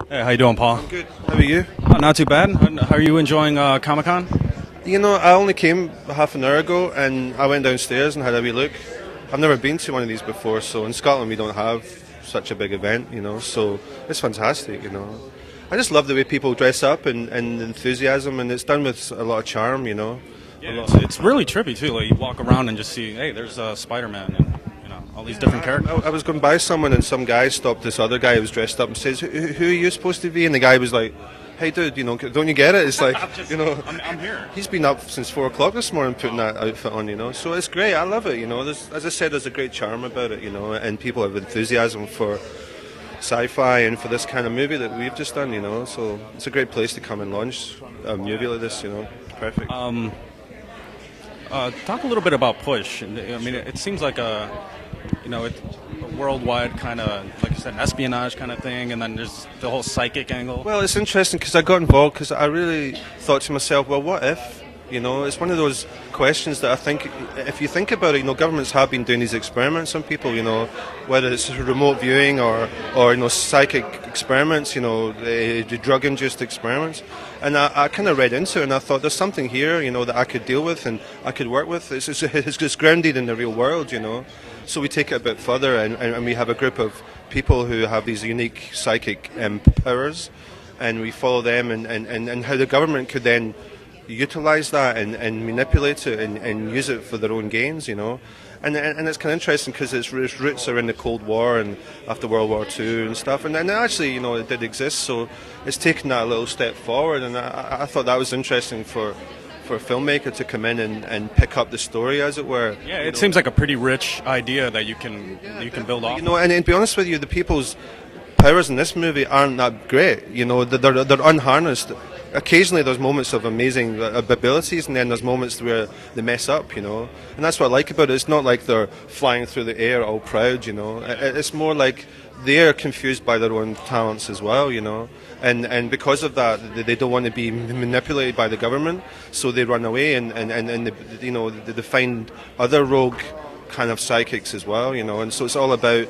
Hey, how you doing, Paul? I'm good. How are you? Not too bad. How are you enjoying Comic-Con? You know, I only came half an hour ago, and I went downstairs and had a wee look. I've never been to one of these before, so in Scotland we don't have such a big event, so it's fantastic, I just love the way people dress up and enthusiasm, and it's done with a lot of charm. Yeah, it's really trippy too. Like you walk around and just see, hey, there's Spider-Man and all these different characters. I was going by someone, and some guy stopped this other guy who was dressed up and says, who are you supposed to be? And the guy was like, hey dude, don't you get it? It's like, I'm here. he's been up since 4 o'clock this morning putting that outfit on, so it's great. I love it, as I said, there's a great charm about it, and people have enthusiasm for sci-fi and for this kind of movie that we've just done, so it's a great place to come and launch a movie like this, perfect. Talk a little bit about Push. I mean, it seems like a worldwide kind of, like you said, an espionage kind of thing, and then there's the whole psychic angle. Well, it's interesting because I got involved because I really thought to myself, well, what if? It's one of those questions that I think, if you think about it, governments have been doing these experiments on people, whether it's remote viewing or psychic experiments, the drug-induced experiments. And I kind of read into it, and I thought there's something here, that I could deal with and I could work with. It's grounded in the real world, So we take it a bit further, and we have a group of people who have these unique psychic powers, and we follow them and how the government could then utilize that and manipulate it and use it for their own gains, and it's kind of interesting because its roots are in the Cold War and after World War II and stuff, and actually, it did exist, so it's taken that a little step forward, and I thought that was interesting for a filmmaker to come in and pick up the story, as it were. Yeah, it seems like a pretty rich idea that you can build off. And to be honest with you, the people's powers in this movie aren't that great. They're unharnessed. Occasionally there's moments of amazing abilities, and then there's moments where they mess up, and that's what I like about it. It's not like they're flying through the air all proud, It's more like they're confused by their own talents as well, and because of that, they don't want to be manipulated by the government, so they run away and they find other rogue kind of psychics as well, and so it's all about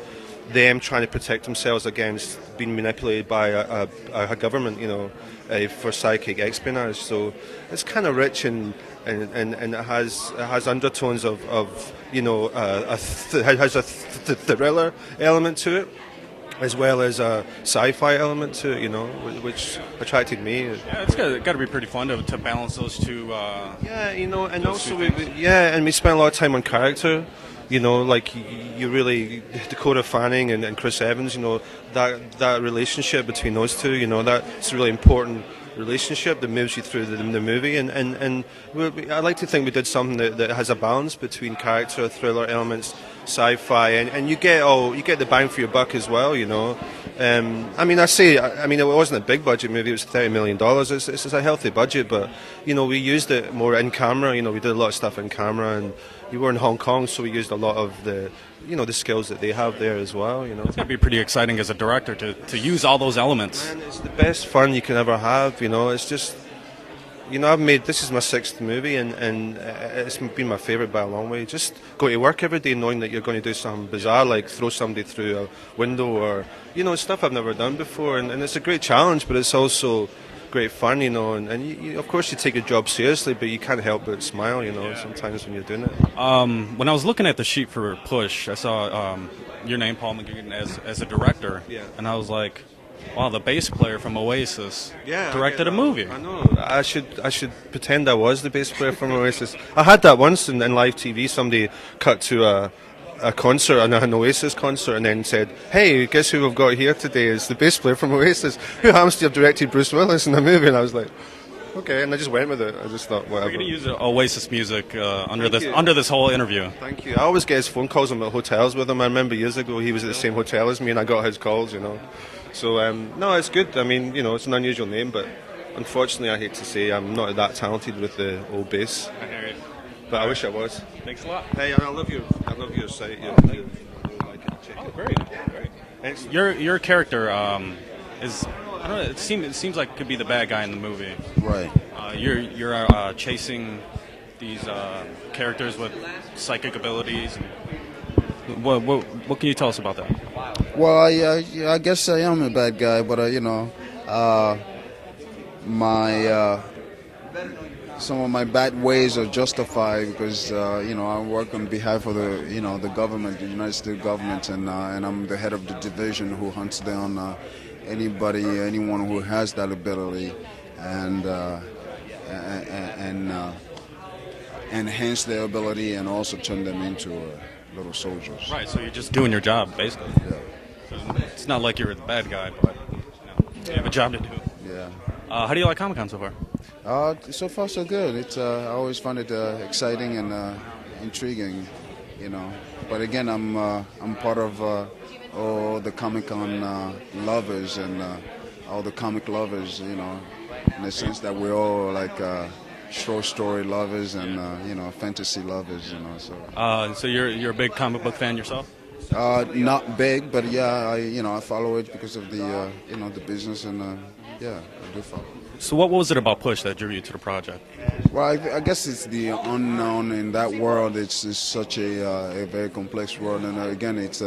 them trying to protect themselves against being manipulated by a government, for psychic espionage. So it's kind of rich and it has undertones of it has a thriller element to it, as well as a sci-fi element to it, which attracted me. Yeah, it's got to be pretty fun to balance those two. And also we spent a lot of time on character. Like you really, Dakota Fanning and Chris Evans, that relationship between those two, that's a really important relationship that moves you through the movie, and I like to think we did something that has a balance between character, thriller elements, sci-fi, and you get the bang for your buck as well, it wasn't a big budget movie, it was $30 million, it's a healthy budget, but we used it more in camera, we did a lot of stuff in camera, and we were in Hong Kong, so we used a lot of the the skills that they have there as well. It's gotta be pretty exciting as a director to use all those elements. Man, it's the best fun you can ever have. It's just, this is my 6th movie, and it's been my favourite by a long way. Just go to work every day knowing that you're going to do something bizarre, like throw somebody through a window, or stuff I've never done before, and it's a great challenge, but it's also great fun, and you, of course you take your job seriously, but you can't help but smile, sometimes when you're doing it. When I was looking at the sheet for Push, I saw your name, Paul McGuigan, as a director, and I was like, wow, the bass player from Oasis directed a movie. I know. I should pretend I was the bass player from Oasis. I had that once in live TV. Somebody cut to a concert, an Oasis concert, and then said, hey, guess who we've got here today is the bass player from Oasis, who happens to have directed Bruce Willis in the movie. And I was like, okay, and I just went with it. I just thought, whatever. We're going to use Oasis music under this whole interview. Thank you. I always get his phone calls. I'm at hotels with him. I remember years ago he was at the same hotel as me, and I got his calls, So, no, it's good. I mean, it's an unusual name, but unfortunately, I hate to say, I'm not that talented with the old bass. I hear it. But I wish I was. Thanks a lot. Hey, I love your site. Oh, great. Your character is, I don't know, it seems like it could be the bad guy in the movie. Right. You're chasing these characters with psychic abilities. What can you tell us about that? Well, I guess I am a bad guy, but My some of my bad ways are justified because I work on behalf of the government, the United States government, and I'm the head of the division who hunts down anyone who has that ability, and enhance their ability and also turn them into little soldiers. Right. So you're just doing your job, basically. Yeah. So it's not like you're the bad guy, but you have a job to do. Yeah. How do you like Comic-Con so far? So far so good. It's I always find it exciting and intriguing, But again, I'm part of all the Comic-Con lovers and all the comic lovers, in the sense that we're all like short story lovers and fantasy lovers, So you're a big comic book fan yourself? Not big, but yeah, I follow it because of the the business and yeah, I do follow. So what was it about Push that drew you to the project? Well, I guess it's the unknown in that world. It's such a very complex world, and again, it's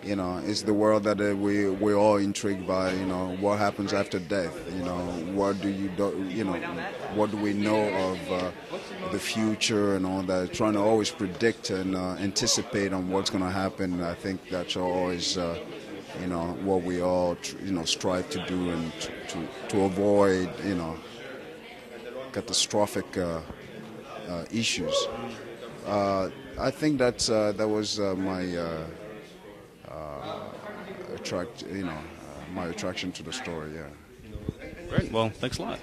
it's the world that we're all intrigued by. What happens after death? What do what do we know of the future and all that? Trying to always predict and anticipate on what's going to happen. I think that's always what we all strive to do and to avoid catastrophic issues. I think that was my my attraction to the story. Yeah. Great. Well, thanks a lot.